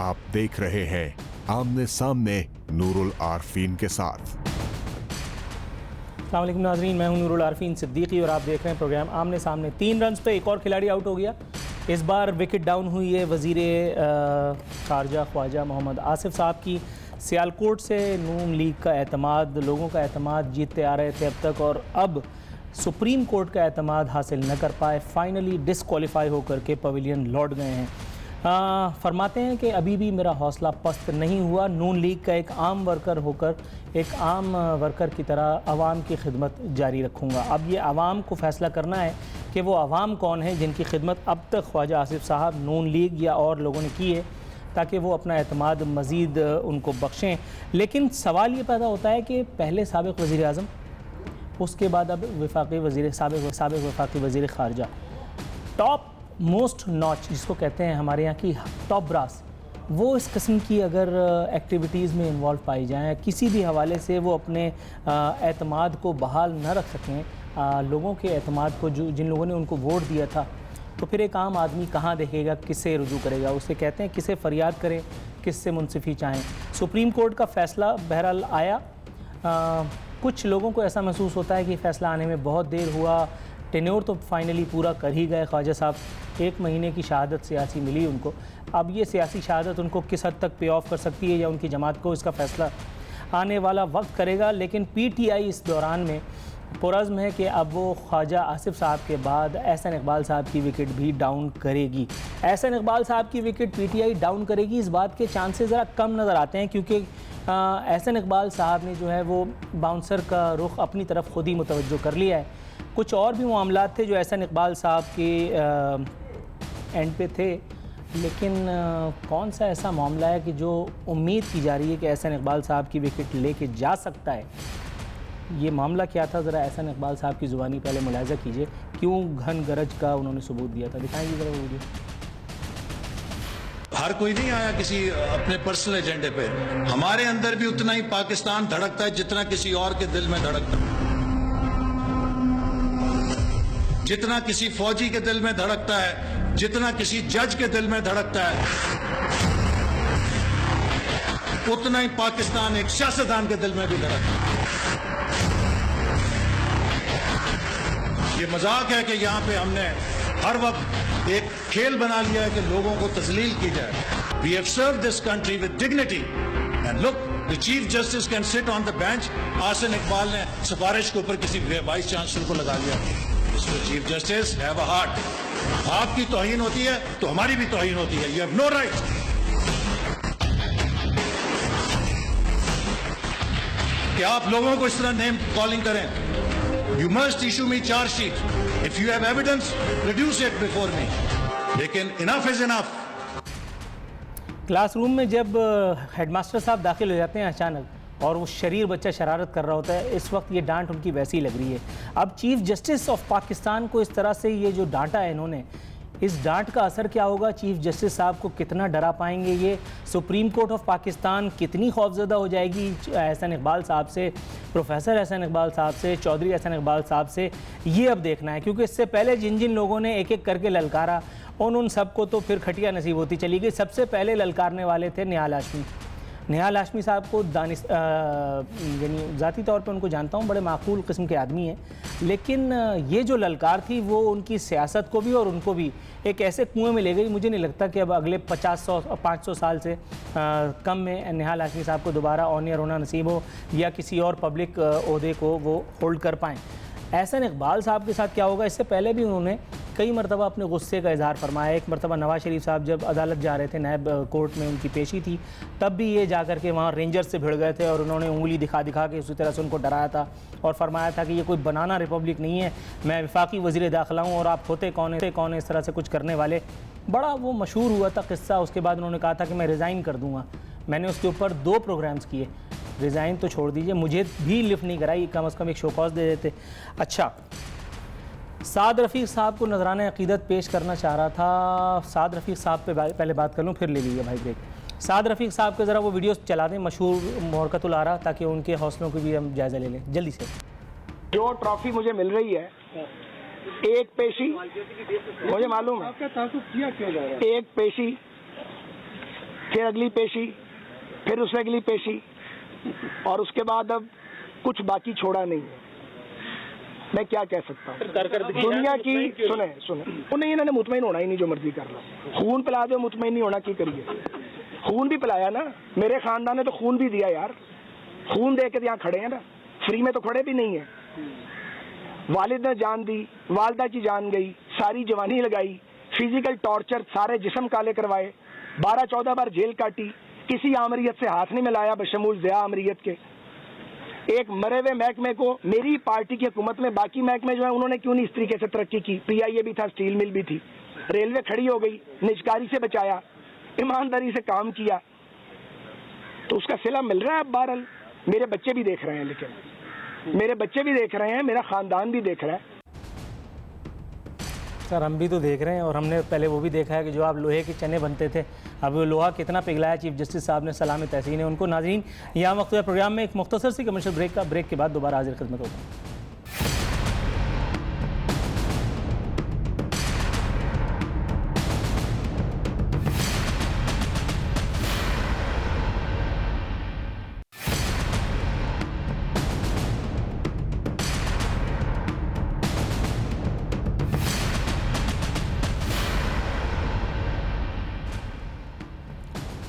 आप देख रहे हैं आमने सामने नूरुल आरफीन के साथ। अस्सलाम वालेकुम नाज़रीन, मैं हूं नूरुल आरफीन सिद्दीकी और आप देख रहे हैं प्रोग्राम आमने सामने। 3 रन्स पे एक और खिलाड़ी आउट हो गया। इस बार विकेट डाउन हुई है वज़ीर ख़ारजा ख्वाजा मोहम्मद आसिफ साहब की। सियालकोट से नून लीग का एतमाद, लोगों का एतमाद जीतते आ रहे थे अब तक, और अब सुप्रीम कोर्ट का एतमाद हासिल न कर पाए, फाइनली डिसक्वालीफाई होकर के पवेलियन लौट गए हैं। फरमाते हैं कि अभी भी मेरा हौसला पस्त नहीं हुआ। नून लीग का एक आम वर्कर होकर, एक आम वर्कर की तरह आवाम की खिदमत जारी रखूँगा। अब ये आवाम को फ़ैसला करना है कि वो आवाम कौन है जिनकी खिदमत अब तक ख्वाजा आसिफ साहब, नून लीग या और लोगों ने की है, ताकि वो अपना एतमाद मज़ीद उनको बख्शें। लेकिन सवाल ये पैदा होता है कि पहले साबिक़ वज़ीर आज़म, उसके बाद अब साबिक़ वफाकी वज़ीर ख़ारजा, टॉप मोस्ट नॉच जिसको कहते हैं हमारे यहाँ की टॉप ब्रास, वो इस किस्म की अगर एक्टिविटीज़ में इन्वॉल्व पाई जाएँ, किसी भी हवाले से वो अपने एतमाद को बहाल न रख सकें, लोगों के एतमाद को, जो जिन लोगों ने उनको वोट दिया था, तो फिर एक आम आदमी कहाँ देखेगा, किससे रुजू करेगा? उसे कहते हैं किसे फ़रियाद करें, किससे मुनसिफ़ी चाहें। सुप्रीम कोर्ट का फ़ैसला बहरहाल आया। कुछ लोगों को ऐसा महसूस होता है कि फ़ैसला आने में बहुत देर हुआ। टेन्योर तो फाइनली पूरा कर ही गए ख्वाजा साहब। 1 महीने की शहादत सियासी मिली उनको। अब ये सियासी शहादत उनको किस हद तक पे ऑफ कर सकती है या उनकी जमात को, इसका फ़ैसला आने वाला वक्त करेगा। लेकिन पीटीआई इस दौरान में पुरज़्म है कि अब वो ख्वाजा आसिफ साहब के बाद एहसन इकबाल साहब की विकेट भी डाउन करेगी। एहसन इकबाल साहब की विकेट पीटीआई डाउन करेगी, इस बात के चांसेस ज़रा कम नज़र आते हैं, क्योंकि एहसन इकबाल साहब ने जो है वो बाउंसर का रुख अपनी तरफ खुद ही मुतवज्जो कर लिया है। कुछ और भी मामलात थे जो एहसन इकबाल साहब के एंड पे थे, लेकिन कौन सा ऐसा मामला है कि जो उम्मीद की जा रही है कि एहसन इकबाल साहब की विकेट लेके जा सकता है? ये मामला क्या था, ज़रा एहसन इकबाल साहब की ज़ुबानी पहले मुलाहिज़ा कीजिए, क्यों घन गरज का उन्होंने सबूत दिया था। दिखाएंगे ज़रा वो वीडियो। हर कोई नहीं आया किसी अपने पर्सनल एजेंडे पे। हमारे अंदर भी उतना ही पाकिस्तान धड़कता है जितना किसी और के दिल में धड़कता है, जितना किसी फौजी के दिल में धड़कता है, जितना किसी जज के दिल में धड़कता है, उतना ही पाकिस्तान एक सियासतदान के दिल में भी धड़कता है। ये मजाक है कि यहाँ पे हमने हर वक्त एक खेल बना लिया है कि लोगों को तस्लील की जाए। We have served this country with dignity and look, the chief justice can sit on the bench. Asif Iqbal ने सिफारिश के ऊपर किसी वाइस चांसलर को लगा लिया। Chief justice have a heart. आपकी तौहीन होती है तो हमारी भी तौहीन होती है। यू हैव नो राइट कि आप लोगों को इस तरह नेम कॉलिंग करें। You must issue me chargesheet. If you have evidence produce it before me. लेकिन इनफ इज इनफ। क्लासरूम में जब हेडमास्टर साहब दाखिल हो जाते हैं अचानक और वो शरीर बच्चा शरारत कर रहा होता है, इस वक्त ये डांट उनकी वैसी लग रही है। अब चीफ जस्टिस ऑफ पाकिस्तान को इस तरह से ये जो डांटा है इन्होंने, इस डांट का असर क्या होगा? चीफ जस्टिस साहब को कितना डरा पाएंगे ये? सुप्रीम कोर्ट ऑफ पाकिस्तान कितनी खौफजदा हो जाएगी एहसन इकबाल साहब से, प्रोफेसर एहसन इकबाल साहब से, चौधरी एहसन इकबाल साहब से? ये अब देखना है, क्योंकि इससे पहले जिन जिन लोगों ने एक एक करके ललकारा, उन सबको तो फिर खटिया नसीब होती चली गई। सबसे पहले ललकारने वाले थे निहाल हाशमी। निहाल हाशमी साहब को यानी ज़ाती तौर पे उनको जानता हूँ, बड़े माकूल किस्म के आदमी हैं, लेकिन ये जो ललकार थी वो उनकी सियासत को भी और उनको भी एक ऐसे कुएं में ले गई। मुझे नहीं लगता कि अब अगले 500 साल से कम में निहाल हाशमी साहब को दोबारा ऑन एयर होना नसीब हो या किसी और पब्लिक ओहदे को वो होल्ड कर पाएँ। एहसन इकबाल साहब के साथ क्या होगा? इससे पहले भी उन्होंने कई मरतबा अपने गुस्से का इजहार फरमाया। एक मरतबा नवाज शरीफ साहब जब अदालत जा रहे थे, नायब कोर्ट में उनकी पेशी थी, तब भी ये जाकर के वहाँ रेंजर्स से भिड़ गए थे और उन्होंने उंगली दिखा दिखा के उसी तरह से उनको डराया था और फरमाया था कि ये कोई बनाना रिपब्लिक नहीं है, मैं वफाकी वज़ीर दाखिला हूँ और आप होते कौन है इस तरह से कुछ करने वाले। बड़ा वो मशहूर हुआ था किस्सा। उसके बाद उन्होंने कहा था कि मैं रिज़ाइन कर दूँगा। मैंने उसके ऊपर 2 प्रोग्राम्स किए। रिज़ाइन तो छोड़ दीजिए, मुझे भी लिफ्ट नहीं कराई, कम अज़ कम एक शो कॉज दे देते। अच्छा, साद रफ़ीक साहब को नजराना अक़ीदत पेश करना चाह रहा था। साद रफ़ीक साहब पे पहले बात कर लूँ, फिर ले लीजिए भाई ब्रेक। साद रफ़ीक साहब के ज़रा वो वीडियो चला दें, मशहूर मोहरकतुल आरा, ताकि उनके हौसलों की भी हम जायज़ा ले लें जल्दी से। जो ट्रॉफी मुझे मिल रही है, एक पेशी मुझे मालूम है, एक पेशी फिर अगली पेशी, फिर उससे अगली पेशी, और उसके बाद अब कुछ बाकी छोड़ा नहीं है। मैं क्या कह सकता हूँ दुनिया की। सुने उन्हें इन्होंने मुतमईन होना ही नहीं, जो मर्जी कर लो, खून पिला दो, मुतमईन नहीं होना की करिए। खून भी पिलाया ना, मेरे खानदान ने तो खून भी दिया यार, खून दे के यहाँ खड़े हैं ना, फ्री में तो खड़े भी नहीं है। वालिद ने जान दी, वालदा की जान गई, सारी जवानी लगाई, फिजिकल टॉर्चर, सारे जिस्म काले करवाए, 12-14 बार जेल काटी, किसी आमरीयत से हाथ नहीं मिलाया बशमूल ज़िया आमरीयत के। एक मरे हुए महकमे को मेरी पार्टी की हुकूमत में, बाकी महकमे जो है उन्होंने क्यों नहीं इस तरीके से तरक्की की? PIA भी था, स्टील मिल भी थी, रेलवे खड़ी हो गई, निजकारी से बचाया, ईमानदारी से काम किया, तो उसका सिला मिल रहा है। अब बहरहाल मेरे बच्चे भी देख रहे हैं, लेकिन मेरे बच्चे भी देख रहे हैं, मेरा खानदान भी देख रहा है। सर हम भी तो देख रहे हैं, और हमने पहले वो भी देखा है कि जो आप लोहे के चने बनते थे, अब वो लोहा कितना पिघलाया चीफ जस्टिस साहब ने, सलाम तहसीन है उनको। नाज़रीन, यहाँ वक्त हुआ प्रोग्राम में एक मुख्तसर सी कमर्शियल ब्रेक के बाद दोबारा हाजिर खिदमत होगा।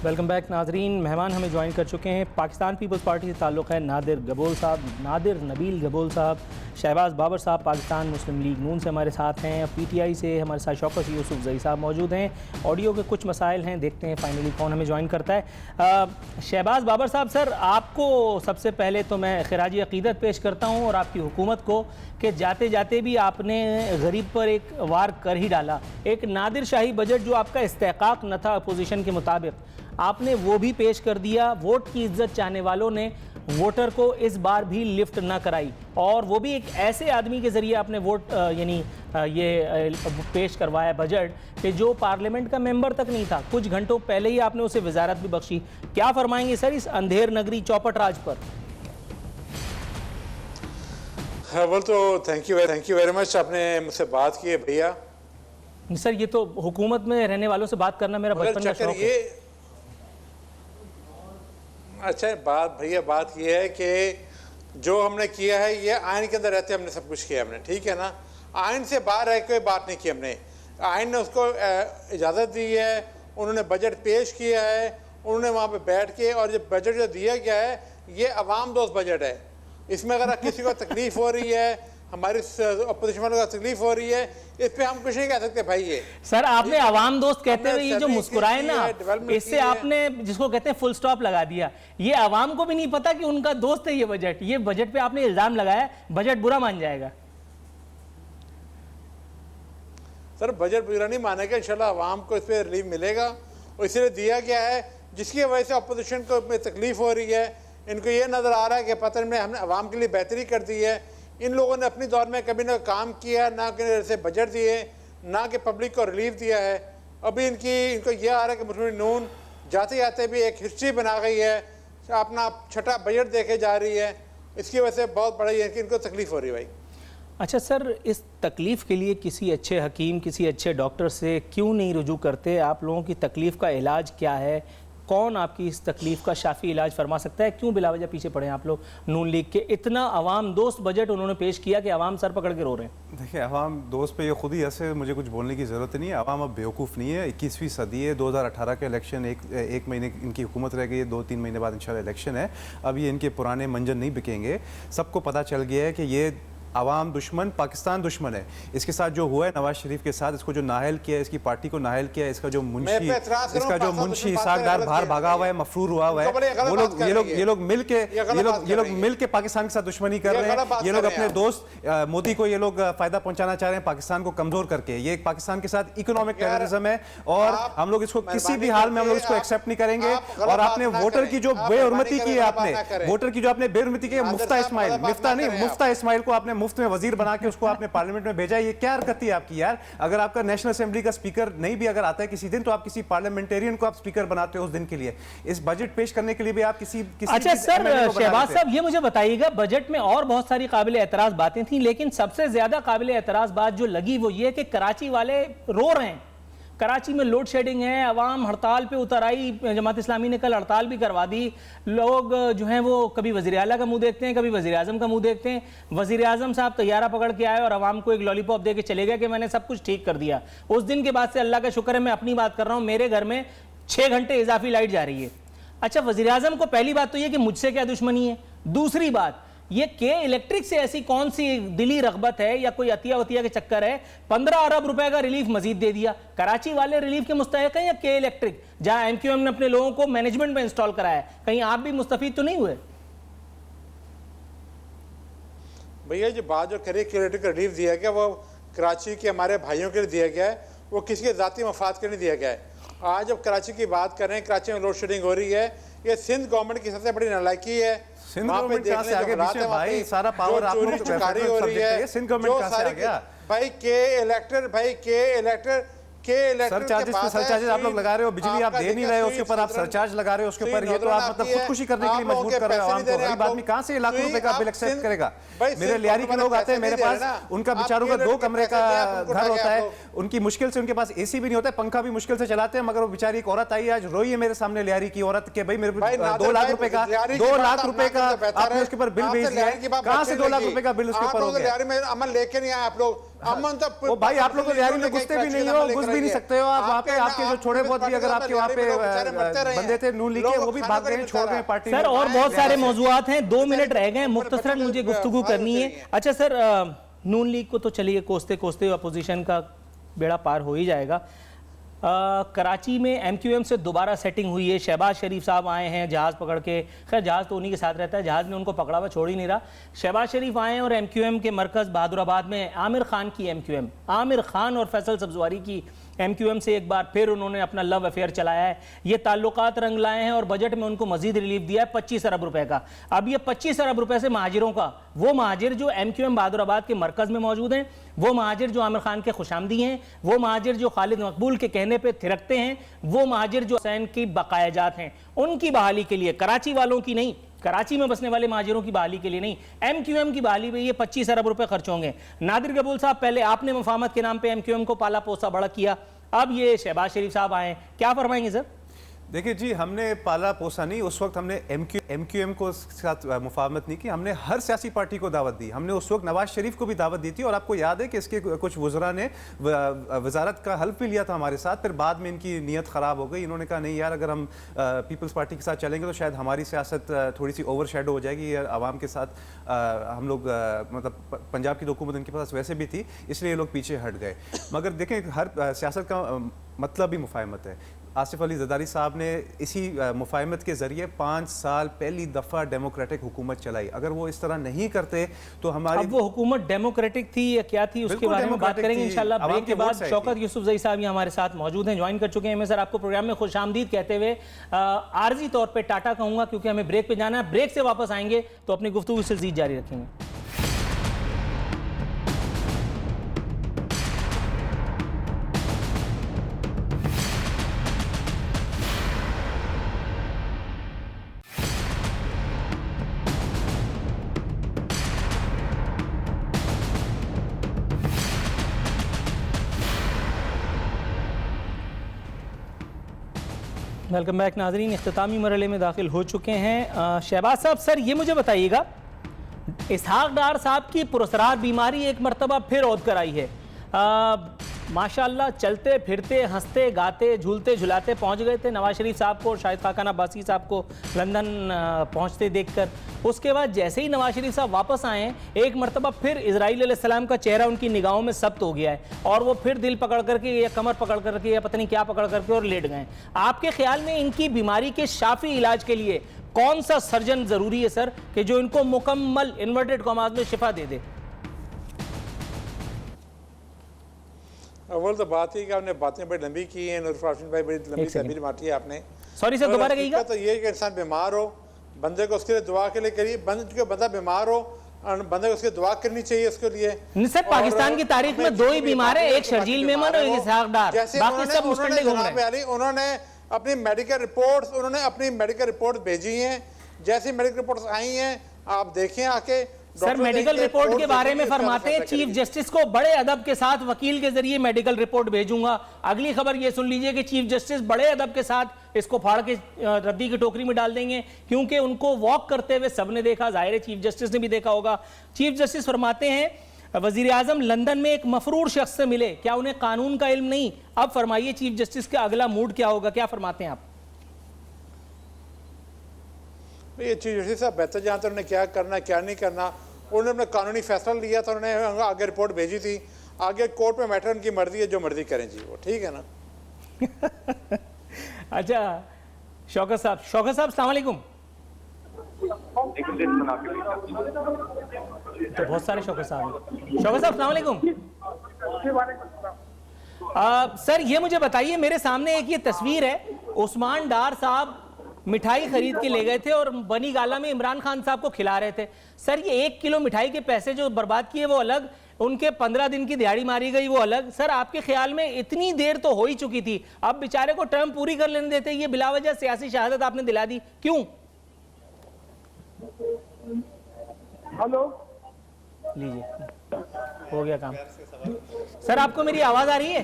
वेलकम बैक नाजरीन। मेहमान हमें ज्वाइन कर चुके हैं, पाकिस्तान पीपल्स पार्टी से ताल्लुक़ है नादिर गबोल साहब, नादिर नबील गबोल साहब, शहबाज बाबर साहब पाकिस्तान मुस्लिम लीग नून से हमारे साथ हैं, PTI से हमारे साथ शौकत यूसुफजई साहब मौजूद हैं। ऑडियो के कुछ मसाइल हैं, देखते हैं फाइनली कौन हमें ज्वाइन करता है। शहबाज बाबर साहब, सर आपको सबसे पहले तो मैं खिराजी अकीदत पेश करता हूँ, और आपकी हुकूमत को, कि जाते जाते भी आपने गरीब पर एक वार कर ही डाला। एक नादिर शाही बजट जो आपका इस्तेकाक न था अपोजिशन के मुताबिक, आपने वो भी पेश कर दिया। वोट की इज्जत चाहने वालों ने वोटर को इस बार भी लिफ्ट ना कराई, और वो भी एक ऐसे आदमी के ज़रिए आपने वोट ये पेश करवाया बजट कि जो पार्लियामेंट का मेंबर तक नहीं था। कुछ घंटों पहले ही आपने उसे वजारत भी बख्शी। क्या फरमाएंगे सर इस अंधेर नगरी चौपट राज पर? वेल, तो थैंक यू वेरी मच, आपने मुझसे बात की है भैया। सर ये तो हुकूमत में रहने वालों से बात करना मेरा बचपन का शौक है। अच्छा बात ये है कि जो हमने किया है ये आइन के अंदर रहते हमने सब कुछ किया हमने, ठीक है ना। आइन से बाहर रह कोई बात नहीं की हमने। आइन ने उसको इजाज़त दी है, उन्होंने बजट पेश किया है, उन्होंने वहाँ पे बैठ के, और ये बजट जो दिया गया है ये अवाम दोस्त बजट है। इसमें अगर किसी को तकलीफ हो रही है, हमारी अपोजिशन वालों को तकलीफ हो रही है, इस पे हम कुछ नहीं कह सकते भाई। ये सर आपने आवाम दोस्त कहते हुए ये जो मुस्कुराए ना, इससे आपने जिसको कहते हैं फुल स्टॉप लगा दिया। ये आवाम को भी नहीं पता कि उनका दोस्त है ये बजट। ये बजट पे आपने इल्जाम लगाया, बजट बुरा मान जाएगा। सर बजट बुरा नहीं मानेगा, इंशाल्लाह आवाम को इस पर रिलीफ मिलेगा, और इसलिए दिया गया है जिसकी वजह से अपोजिशन को तकलीफ हो रही है। इनको ये नज़र आ रहा है कि पता नहीं हमने आवाम के लिए बेहतरी कर दी है। इन लोगों ने अपनी दौर में कभी ना काम किया, ना कि बजट दिए, ना कि पब्लिक को रिलीफ दिया है। अभी इनको ये आ रहा है कि मुस्लिम लीग नून जाते जाते भी एक हिस्ट्री बना गई है, अपना छठा बजट देके जा रही है। इसकी वजह से बहुत बड़ी है कि इनको तकलीफ हो रही है भाई। अच्छा सर, इस तकलीफ़ के लिए किसी अच्छे हकीम, किसी अच्छे डॉक्टर से क्यों नहीं रुजू करते? आप लोगों की तकलीफ़ का इलाज क्या है? कौन आपकी इस तकलीफ़ का शाफी इलाज फरमा सकता है? क्यों बिलावजह पीछे पड़े हैं आप लोग नून लीग के? इतना आवाम दोस्त बजट उन्होंने पेश किया कि आवाम सर पकड़ के रो रहे हैं। देखिए, आवाम दोस्त पे ये खुद ही ऐसे, मुझे कुछ बोलने की ज़रूरत नहीं है। आवाम अब बेवकूफ़ नहीं है। 21वीं सदी है, 2018 के इलेक्शन, एक महीने इनकी हुकूमत रह गई है, 2-3 महीने बाद इंशाल्लाह इलेक्शन है। अब ये इनके पुराने मंजर नहीं बिकेंगे। सबको पता चल गया है कि ये आवाम दुश्मन, पाकिस्तान दुश्मन है। इसके साथ जो हुआ है नवाज शरीफ के साथ, इसको जो नाहल किया है, इसकी पार्टी को नाहल किया है, इसका जो मुंशी इसाकदार बाहर भागा हुआ है, मफरूर हुआ हुआ है, ये लोग मिल के पाकिस्तान के साथ दुश्मनी कर रहे हैं। ये लोग अपने दोस्त मोदी को ये लोग फायदा पहुंचाना चाह रहे हैं, पाकिस्तान को कमजोर करके। ये पाकिस्तान के साथ इकोनॉमिक टेररिज्म है, और हम लोग इसको किसी भी हाल में हम लोग इसको एक्सेप्ट नहीं करेंगे। और आपने वोटर की जो बेहुरमती की है, आपने वोटर की जो आपने बेहुरमती की है, मुफ्ता इस्माइल को आपने मुफ्त में वजीर बना के उसको आपने पार्लियामेंट में भेजा। ये क्या हरकत थी आपकी यार? अगर आपका नेशनल असेंबली का स्पीकर नहीं भी अगर आता है किसी दिन, तो आप किसी पार्लियामेंटेरियन को आप स्पीकर बनाते हो उस दिन के लिए। इस बजट पेश करने के लिए भी आप किसी अच्छा सर, शहबाज साहब ये मुझे बताइएगा, बजट में और बहुत सारी काबिल एतराज बातें थी, लेकिन सबसे ज्यादा काबिल एतराज बात जो लगी वो ये कि कराची वाले रो रहे हैं। कराची में लोड शेडिंग है, अवाम हड़ताल पे उतर आई, जमात इस्लामी ने कल हड़ताल भी करवा दी। लोग जो हैं वो कभी वज़ीर आला का मुंह देखते हैं, कभी वज़ीर आज़म का मुंह देखते हैं। वज़ीर आज़म साहब तैयारा पकड़ के आए और अवाम को एक लॉलीपॉप दे के चले गए कि मैंने सब कुछ ठीक कर दिया। उस दिन के बाद से अल्लाह का शुक्र है, मैं अपनी बात कर रहा हूँ, मेरे घर में 6 घंटे इजाफी लाइट जा रही है। अच्छा, वज़ीर आज़म को पहली बात तो ये कि मुझसे क्या दुश्मनी है, दूसरी बात ये के इलेक्ट्रिक से ऐसी कौन सी दिली रगबत है या कोई अतिया वतिया के चक्कर है, 15 अरब रुपए का रिलीफ मजीद दे दिया। कराची वाले रिलीफ के मुस्तहिक हैं या के इलेक्ट्रिक, जहां एमक्यूएम ने अपने लोगों को मैनेजमेंट में इंस्टॉल कराया है, कहीं आप भी मुस्तफीद तो नहीं हुए? भैया जो बात जो इलेक्ट्रिक रिलीफ दिया गया वो कराची के हमारे भाइयों के लिए दिया गया है, वो किसी के ज़ाती मफाद के लिए दिया गया है। आज जब कराची की बात कर रहे हैं, कराची में लोड शेडिंग हो रही है, ये सिंध गवर्नमेंट की सबसे बड़ी नालायकी है। सिंध गवर्नमेंट कहां से आगे पीछे भाई, सारा पावर आप लोग हो रही है। सिंध गवर्नमेंट कहां से आ गया भाई? के इलेक्टर सरचार्जेस पे सरचार्जेस आप लोग लगा रहे हो, बिजली आप दे नहीं रहे हो, उसके ऊपर आप सरचार्ज लगा रहे हो उसके ऊपर। ये तो आप मतलब खुदकुशी करने के लिए मजबूर कर रहे हो आवाम को। गरीब आदमी कहां से लाखों रुपए का बिल एक्सेप्ट करेगा? मेरे लियारी के लोग आते हैं मेरे पास, उनका बेचारों का 2 कमरे का घर होता है, उनकी मुश्किल से उनके पास एसी भी नहीं होता है, पंखा भी मुश्किल से चलाते हैं, मगर वो बेचारी एक औरत आई आज रोई है मेरे सामने, लियारी की औरत के भाई मेरे 2 लाख रुपए का आपने उसके ऊपर बिल भेज दिया है। कहां से 2 लाख रुपए का बिल उसके ऊपर हो गया? अमन लेके नहीं आए आप लोग। अमन तो भाई आप लोग तो लियारी में घुसते भी नहीं हो, घुस भी नहीं सकते हो आप। वहाँ पे आपके जो छोटे बहुत भी अगर आपके वहाँ पे बंदे थे नून लीग के, वो भी भाग गए, छोड़ गए पार्टी। सर और बहुत सारे मौजूआत हैं, 2 मिनट रह गए, मुख्तसरन मुझे गुफ्तगू करनी है। अच्छा सर, नून लीग को तो चलिए कोसते कोसते अपोजिशन का बेड़ा पार हो ही जाएगा। कराची में एमक्यूएम से दोबारा सेटिंग हुई है, शहबाज शरीफ साहब आए हैं जहाज़ पकड़ के, खैर जहाज़ तो उन्हीं के साथ रहता है, जहाज़ ने उनको पकड़ा हुआ छोड़ ही नहीं रहा। शहबाज शरीफ आए हैं और एमक्यूएम के मरकज़ बहादुराबाद में आमिर खान की एमक्यूएम, आमिर खान और फैसल सब्जवारी की एमक्यूएम से एक बार फिर उन्होंने अपना लव अफेयर चलाया है। ये ताल्लुकात रंग लाए हैं और बजट में उनको मजीद रिलीफ दिया है 25 अरब रुपए का। अब ये 25 अरब रुपए से महाजिरों का, वो महाजिर जो एमक्यूएम बहादुराबाद के मरकज़ में मौजूद हैं, वो महाजिर जो आमिर खान के खुशामदी हैं, वो महाजिर जो खालिद मकबूल के कहने पे थिरकते हैं, वो महाजिर जो हुसैन की बकायाजात हैं, उनकी बहाली के लिए, कराची वालों की नहीं, कराची में बसने वाले महाजिरों की बहाली के लिए नहीं, एमक्यूएम की बहाली में ये 25 अरब रुपए खर्च होंगे। नादिर कबूल साहब, पहले आपने मुफाहमत के नाम पे एमक्यूएम को पाला पोसा बड़ा किया, अब ये शहबाज शरीफ साहब आए, क्या फरमाएंगे सर? देखिए जी, हमने पाला पोसा नहीं, उस वक्त हमने एमक्यूएम को साथ मुफाहमत नहीं की, हमने हर सियासी पार्टी को दावत दी। हमने उस वक्त नवाज शरीफ को भी दावत दी थी और आपको याद है कि इसके कुछ वज़रा ने वजारत का हल्फ भी लिया था हमारे साथ, फिर बाद में इनकी नीयत ख़राब हो गई। इन्होंने कहा नहीं यार, अगर हम पीपल्स पार्टी के साथ चलेंगे तो शायद हमारी सियासत थोड़ी सी ओवर शेडो हो जाएगी, आवाम के साथ हम लोग मतलब पंजाब की हुकूमत इनके पास वैसे भी थी, इसलिए ये लोग पीछे हट गए। मगर देखें, हर सियासत का मतलब भी मुफाहमत है। आसिफ अली ज़रदारी साहब ने इसी मुफाहमत के ज़रिए 5 साल पहली दफ़ा डेमोक्रेटिक हुकूमत चलाई। अगर वो इस तरह नहीं करते तो हमारी, अब वो हुकूमत डेमोक्रेटिक थी या क्या थी, उसके बारे में बात करेंगे इंशाल्लाह ब्रेक के बाद। शौकत यूसुफजई साहब यहाँ हमारे साथ मौजूद हैं, ज्वाइन कर चुके हैं। मैं सर आपको प्रोग्राम में खुशामदीद कहते हुए आर्जी तौर पर टाटा कहूँगा, क्योंकि हमें ब्रेक पर जाना है। ब्रेक से वापस आएंगे तो अपनी गुफ्तगू से जीत जारी रखेंगे। वेलकम बैक नाजरीन, इख्तितामी मरहले में दाखिल हो चुके हैं। शहबाज साहब, सर ये मुझे बताइएगा, इसहाक डार साहब की पुरस्कार बीमारी एक मरतबा फिर औद कर आई है। माशाल्लाह चलते फिरते हंसते गाते झूलते झुलाते पहुंच गए थे नवाज शरीफ साहब को और शाहिद खाकान अब्बासी साहब को लंदन पहुंचते देखकर। उसके बाद जैसे ही नवाज शरीफ साहब वापस आए हैं, एक मरतबा फिर इजराइल अलैहिस्सलाम का चेहरा उनकी निगाहों में सब्त हो गया है और वो फिर दिल पकड़ करके या कमर पकड़ करके या पता नहीं क्या पकड़ करके और लेट गए। आपके ख्याल में इनकी बीमारी के शाफी इलाज के लिए कौन सा सर्जन ज़रूरी है सर, कि जो इनको मुकम्मल इन्वर्टेड कॉमास में शिफा दे दे? अव्वल तो बात ही कि आपने बातें बड़ी लंबी की हैं, नूर फाशमीन भाई बड़ी लंबी तबीर मारती है आपने। सॉरी सर, दोबारा कहिएगा। तो ये कि इंसान बीमार हो, बंदे को उसके लिए दुआ के लिए करिए, बंदा बीमार हो बंदे को उसकी दुआ करनी चाहिए उसके लिए। सर पाकिस्तान की तारीख में 2 ही बीमार है, एक शर्जील मेमन और एक इसहाक डार, बाकी सब मुस्टंडे घूम रहे हैं। उन्होंने अपनी मेडिकल रिपोर्ट भेजी हैं, जैसी मेडिकल रिपोर्ट्स आई हैं आप देखें आके, सर मेडिकल रिपोर्ट के बारे में फरमाते हैं चीफ जस्टिस को बड़े अदब के साथ वकील के जरिए मेडिकल रिपोर्ट भेजूंगा। अगली खबर ये सुन लीजिए कि चीफ जस्टिस बड़े अदब के साथ इसको फाड़ के रद्दी की टोकरी में डाल देंगे, क्योंकि उनको वॉक करते हुए सबने देखा, जाहिर है चीफ जस्टिस ने भी देखा होगा। चीफ जस्टिस फरमाते हैं वजीर आजम लंदन में एक मफरूर शख्स से मिले, क्या उन्हें कानून का इल्म नहीं? अब फरमाइए चीफ जस्टिस का अगला मूड क्या होगा, क्या फरमाते हैं आप? ये चीफ जस्टिस साहब बेहतर जानते उन्होंने क्या करना क्या नहीं करना। उन्होंने अपना कानूनी फैसला लिया था, उन्होंने आगे रिपोर्ट भेजी थी, आगे कोर्ट में मैटर उनकी मर्जी है, जो मर्जी करें जी वो, ठीक है ना। अच्छा शौकत साहब अस्सलाम वालेकुम। तो बहुत सारे शौकत साहब अस्सलाम वालेकुम। सर ये मुझे बताइए, मेरे सामने एक ये तस्वीर है, उस्मान डार साहब मिठाई खरीद के ले गए थे और बनी गाला में इमरान खान साहब को खिला रहे थे। सर ये 1 किलो मिठाई के पैसे जो बर्बाद किए वो अलग, उनके 15 दिन की दिहाड़ी मारी गई वो अलग। सर आपके ख्याल में इतनी देर तो हो ही चुकी थी, अब बेचारे को टर्म पूरी कर लेने देते, ये बिलावजह सियासी शहादत आपने दिला दी, क्यों? हेलो लीजिए हो गया काम। सर आपको मेरी आवाज आ रही है?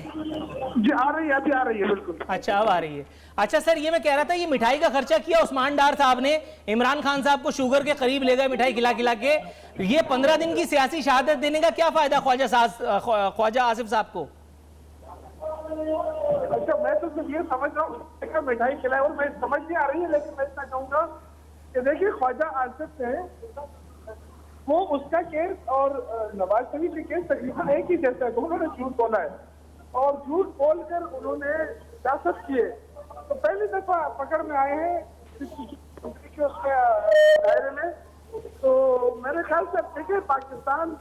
जी आ रही है, अभी आ रही है बिल्कुल। अच्छा अब आ रही है। अच्छा सर ये मैं कह रहा था, ये मिठाई का खर्चा किया उस्मान डार साहब ने, इमरान खान साहब को शुगर के करीब ले गए मिठाई खिला खिला के, ये 15 दिन की सियासी शहादत देने का क्या फायदा ख्वाजा आसिफ साहब को? अच्छा मैं तो सिर्फ ये समझ रहा हूँ मिठाई खिलाए और मैं समझ नहीं आ रही है, लेकिन मैं इतना कहूँगा कि देखिए ख्वाजा आसिफ है वो उसका केस और नवाज शरीफ के केस तकरीबन एक ही जैसा है। उन्होंने झूठ बोला है और झूठ बोलकर उन्होंने सियासत किए, तो पहली दफा पकड़ में आए हैं उसके दायरे में। तो मेरे ख्याल से देखिए पाकिस्तान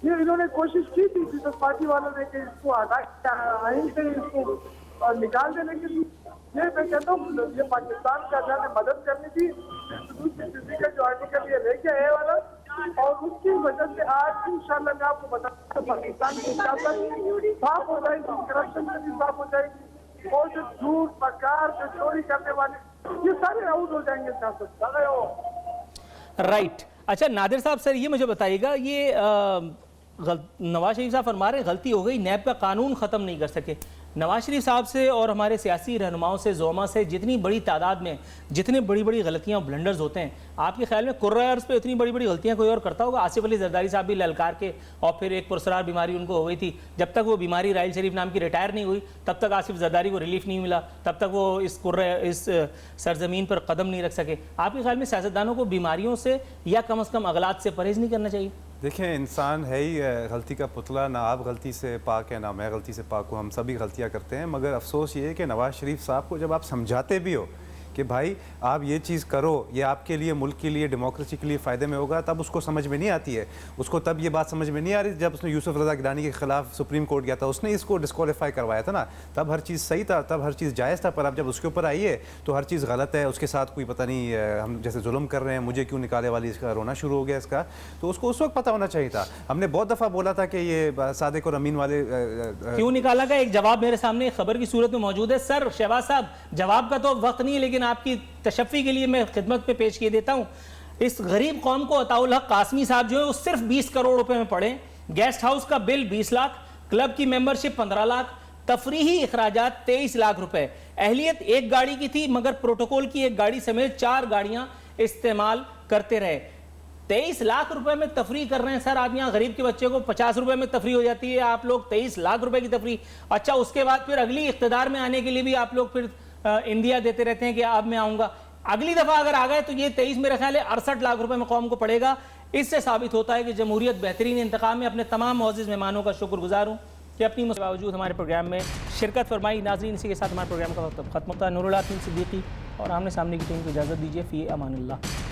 ये इन्होंने कोशिश की थी पीपल्स पार्टी वालों ने कि इसको आइन से इसको निकाल देने के लिए। ये मैं कहता हूँ ये पाकिस्तान का ने मदद करनी थी, किसी का जो आर्टिकल ये लेके आए वाला, और उसकी वजह से आज इंशाल्लाह मैं आपको बताऊं पाकिस्तान की सियासत साफ हो जाएगी, करप्शन से भी साफ हो जाएगी, और जो झूठ मकार जो चोरी करने वाले ये सारे आउट हो जाएंगे सियासत। राइट। अच्छा नादिर साहब सर ये मुझे बताइएगा, ये नवाज शरीफ साहब फरमा रहे गलती हो गई, नैब का कानून ख़त्म नहीं कर सके। नवाज शरीफ साहब से और हमारे सियासी रहनुमाओं से जोमा से जितनी बड़ी तादाद में जितने बड़ी बड़ी गलतियां ब्लंडर्स होते हैं, आपके ख्याल में कुर्रार्स पे इतनी बड़ी बड़ी गलतियां कोई और करता होगा? आसिफ अली जरदारी साहब भी ललकार के और फिर एक पुरसरार बीमारी उनको हो गई थी, जब तक वो बीमारी राहिल शरीफ नाम की रिटायर नहीं हुई तब तक आसिफ जरदारी को रिलीफ नहीं मिला, तब तक वो इस सरजमीन पर कदम नहीं रख सके। आपके ख्याल में सियासतदानों को बीमारियों से या कम अज़ कम अगलात से परहेज़ नहीं करना चाहिए? देखिए इंसान है ही गलती का पुतला, ना आप गलती से पाक है ना मैं गलती से पाक हूँ, हम सभी गलतियाँ करते हैं। मगर अफसोस ये है कि नवाज़ शरीफ साहब को जब आप समझाते भी हो कि भाई आप ये चीज़ करो, ये आपके लिए, मुल्क के लिए, डेमोक्रेसी के लिए फ़ायदे में होगा, तब उसको समझ में नहीं आती है। उसको तब ये बात समझ में नहीं आ रही जब उसने यूसुफ रज़ा गिलानी के ख़िलाफ़ सुप्रीम कोर्ट गया था, उसने इसको डिस्क्वालीफाई करवाया था ना, तब हर चीज़ सही था, तब हर चीज़ जायज़ था। पर अब जब उसके ऊपर आई है तो हर चीज़ गलत है, उसके साथ कोई पता नहीं हम जैसे जुल्म कर रहे हैं, मुझे क्यों निकाले वाली इसका रोना शुरू हो गया इसका, तो उसको उस वक्त पता होना चाहिए था। हमने बहुत दफ़ा बोला था कि ये सादिक और अमीन वाले क्यों निकाला का एक जवाब मेरे सामने खबर की सूरत में मौजूद है। सर शहबाज साहब जवाब का तो वक्त नहीं है, लेकिन आपकी तशफ़ी के लिए मैं खिदमत पे पेश किए देता हूँ। इस गरीब कौम को अताउल हक कासमी साहब जो है वो सिर्फ 20 करोड़ रुपए में पड़े, गेस्ट हाउस का बिल 20 लाख, क्लब की मेंबरशिप 15 लाख, तफरीही अखराजात 23 लाख रुपए, अहलियत एक गाड़ी की थी मगर प्रोटोकॉल की एक गाड़ी समेत 4 गाड़ियां इस्तेमाल करते रहे। 23 लाख रुपए में तफरी कर रहे हैं सर आप। यहाँ गरीब के बच्चे को 50 रुपए में तफरी हो जाती है, आप लोग 23 लाख रुपए की तफरी। अच्छा उसके बाद फिर अगली इख्तिदार में आने के लिए भी आप लोग फिर इंडिया देते रहते हैं कि अब मैं आऊंगा। अगली दफा अगर आ गए तो ये 23 मेरे ख्याल है 68 लाख रुपए में कौम को पड़ेगा। इससे साबित होता है कि जमहूरियत बेहतरीन इंतकाम में। अपने तमाम मोअज़्ज़िज़ मेहमानों का शुक्रगुजार हूँ कि अपनी बावजूद हमारे प्रोग्राम में शिरकत फरमाई। नाज़रीन इसी के साथ हमारे प्रोग्राम का वक्त खत्म होता है। नूरुल आरफीन सिद्दीकी और आमने सामने की टीम को इजाज़त दीजिए। फ़ी अमानिल्लाह।